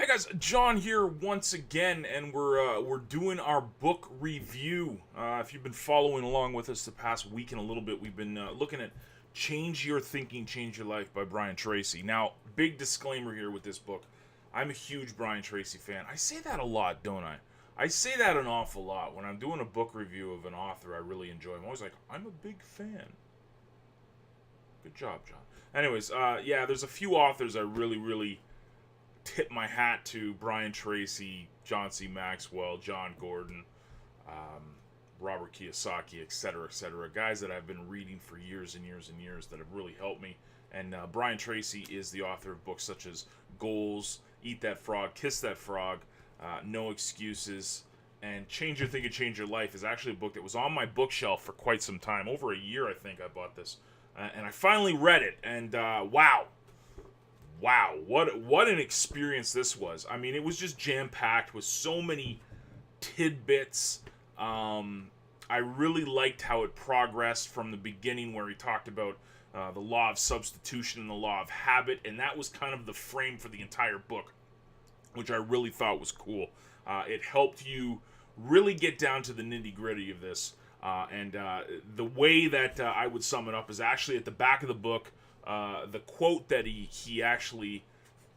Hi guys, John here once again, and we're doing our book review. If you've been following along with us the past week and a little bit, we've been looking at "Change Your Thinking, Change Your Life" by Brian Tracy. Now, big disclaimer here with this book: I'm a huge Brian Tracy fan. I say that a lot, don't I? I say that an awful lot when I'm doing a book review of an author I really enjoy. I'm always like, I'm a big fan. Good job, John. Anyways, yeah, there's a few authors I really tip my hat to: Brian Tracy, John C. Maxwell, John Gordon, Robert Kiyosaki, etc. Guys that I've been reading for years and years and years that have really helped me. And Brian Tracy is the author of books such as Goals, Eat That Frog, Kiss That Frog, No Excuses, and Change Your Thinking, Change Your Life is actually a book that was on my bookshelf for quite some time. Over a year, I think I bought this. And I finally read it, and wow, what an experience this was. I mean, it was just jam-packed with so many tidbits. I really liked how it progressed from the beginning, where he talked about the law of substitution and the law of habit, and that was kind of the frame for the entire book, which I really thought was cool. It helped you really get down to the nitty-gritty of this. And the way that I would sum it up is actually at the back of the book. The quote that he actually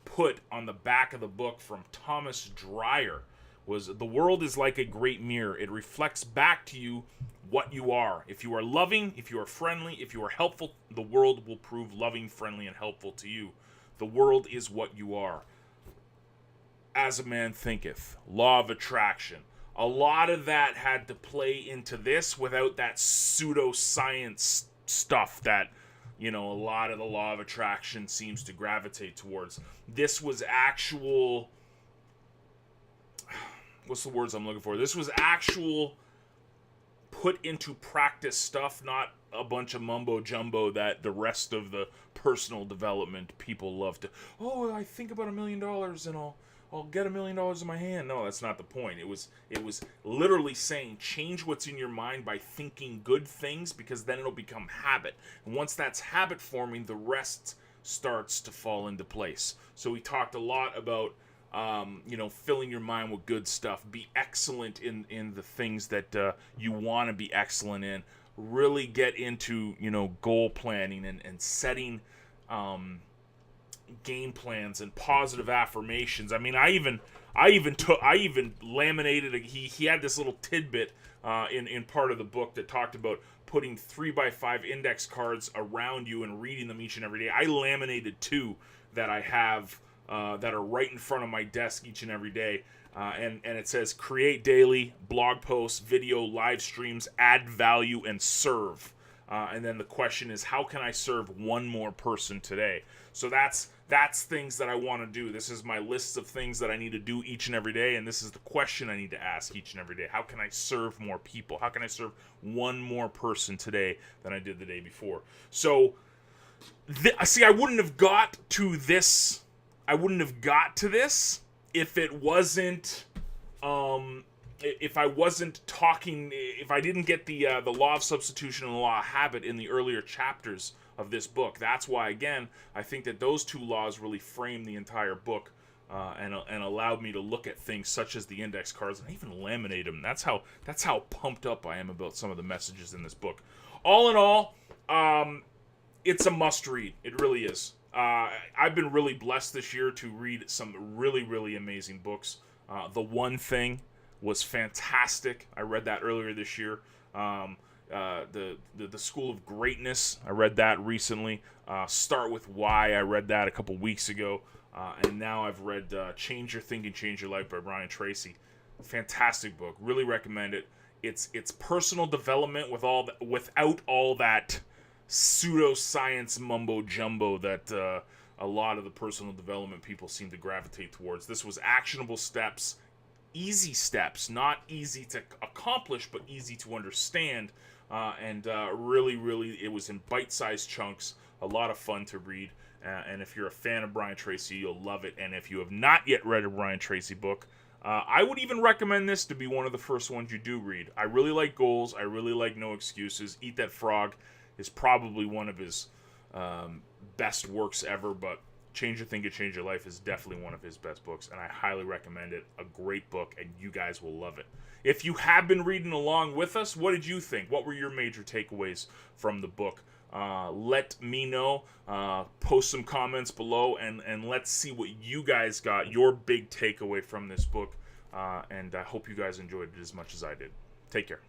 put on the back of the book from Thomas Dreyer was, "The world is like a great mirror. It reflects back to you what you are. If you are loving, if you are friendly, if you are helpful, the world will prove loving, friendly, and helpful to you. The world is what you are. As a man thinketh." Law of attraction. A lot of that had to play into this without that pseudoscience stuff that, you know, a lot of the law of attraction seems to gravitate towards. This was actual... What's the words I'm looking for? This was actual put into practice stuff, not a bunch of mumbo jumbo that the rest of the personal development people love to... Oh, I think about $1 million and I'll get $1 million in my hand. No, that's not the point. It was literally saying change what's in your mind by thinking good things, because then it'll become habit. And once that's habit forming, the rest starts to fall into place. So we talked a lot about filling your mind with good stuff. Be excellent in the things that you want to be excellent in. Really get into goal planning and setting game plans and positive affirmations. I mean, I even laminated he had this little tidbit in part of the book that talked about putting 3x5 index cards around you and reading them each and every day. I laminated 2 that I have that are right in front of my desk each and every day. And it says, create daily, blog posts, video, live streams, add value, and serve. And then the question is, how can I serve one more person today? So that's things that I want to do. This is my list of things that I need to do each and every day, and this is the question I need to ask each and every day. How can I serve more people? How can I serve one more person today than I did the day before? So, see, I wouldn't have got to this. I wouldn't have got to this if it wasn't... if I wasn't talking, if I didn't get the law of substitution and the law of habit in the earlier chapters of this book. That's why, again, I think that those 2 laws really frame the entire book and allowed me to look at things such as the index cards and even laminate them. That's how pumped up I am about some of the messages in this book. All in all, it's a must-read. It really is. I've been really blessed this year to read some really amazing books. The One Thing was fantastic. I read that earlier this year. The School of Greatness, I read that recently. Start With Why, I read that a couple weeks ago. And now I've read Change Your Thinking, Change Your Life by Brian Tracy. Fantastic book. Really recommend it. It's personal development without all that pseudoscience mumbo jumbo that a lot of the personal development people seem to gravitate towards. This was actionable steps. Easy steps, not easy to accomplish, but easy to understand, and really, it was in bite-sized chunks, a lot of fun to read, and if you're a fan of Brian Tracy, you'll love it, and if you have not yet read a Brian Tracy book, I would even recommend this to be one of the first ones you do read. I really like Goals, I really like No Excuses. Eat That Frog is probably one of his best works ever, but Change Your Thinking, Change Your Life is definitely one of his best books, and I highly recommend it. A great book, and you guys will love it. If you have been reading along with us, what did you think? What were your major takeaways from the book? Let me know. Post some comments below, and let's see what you guys got, your big takeaway from this book. And I hope you guys enjoyed it as much as I did. Take care.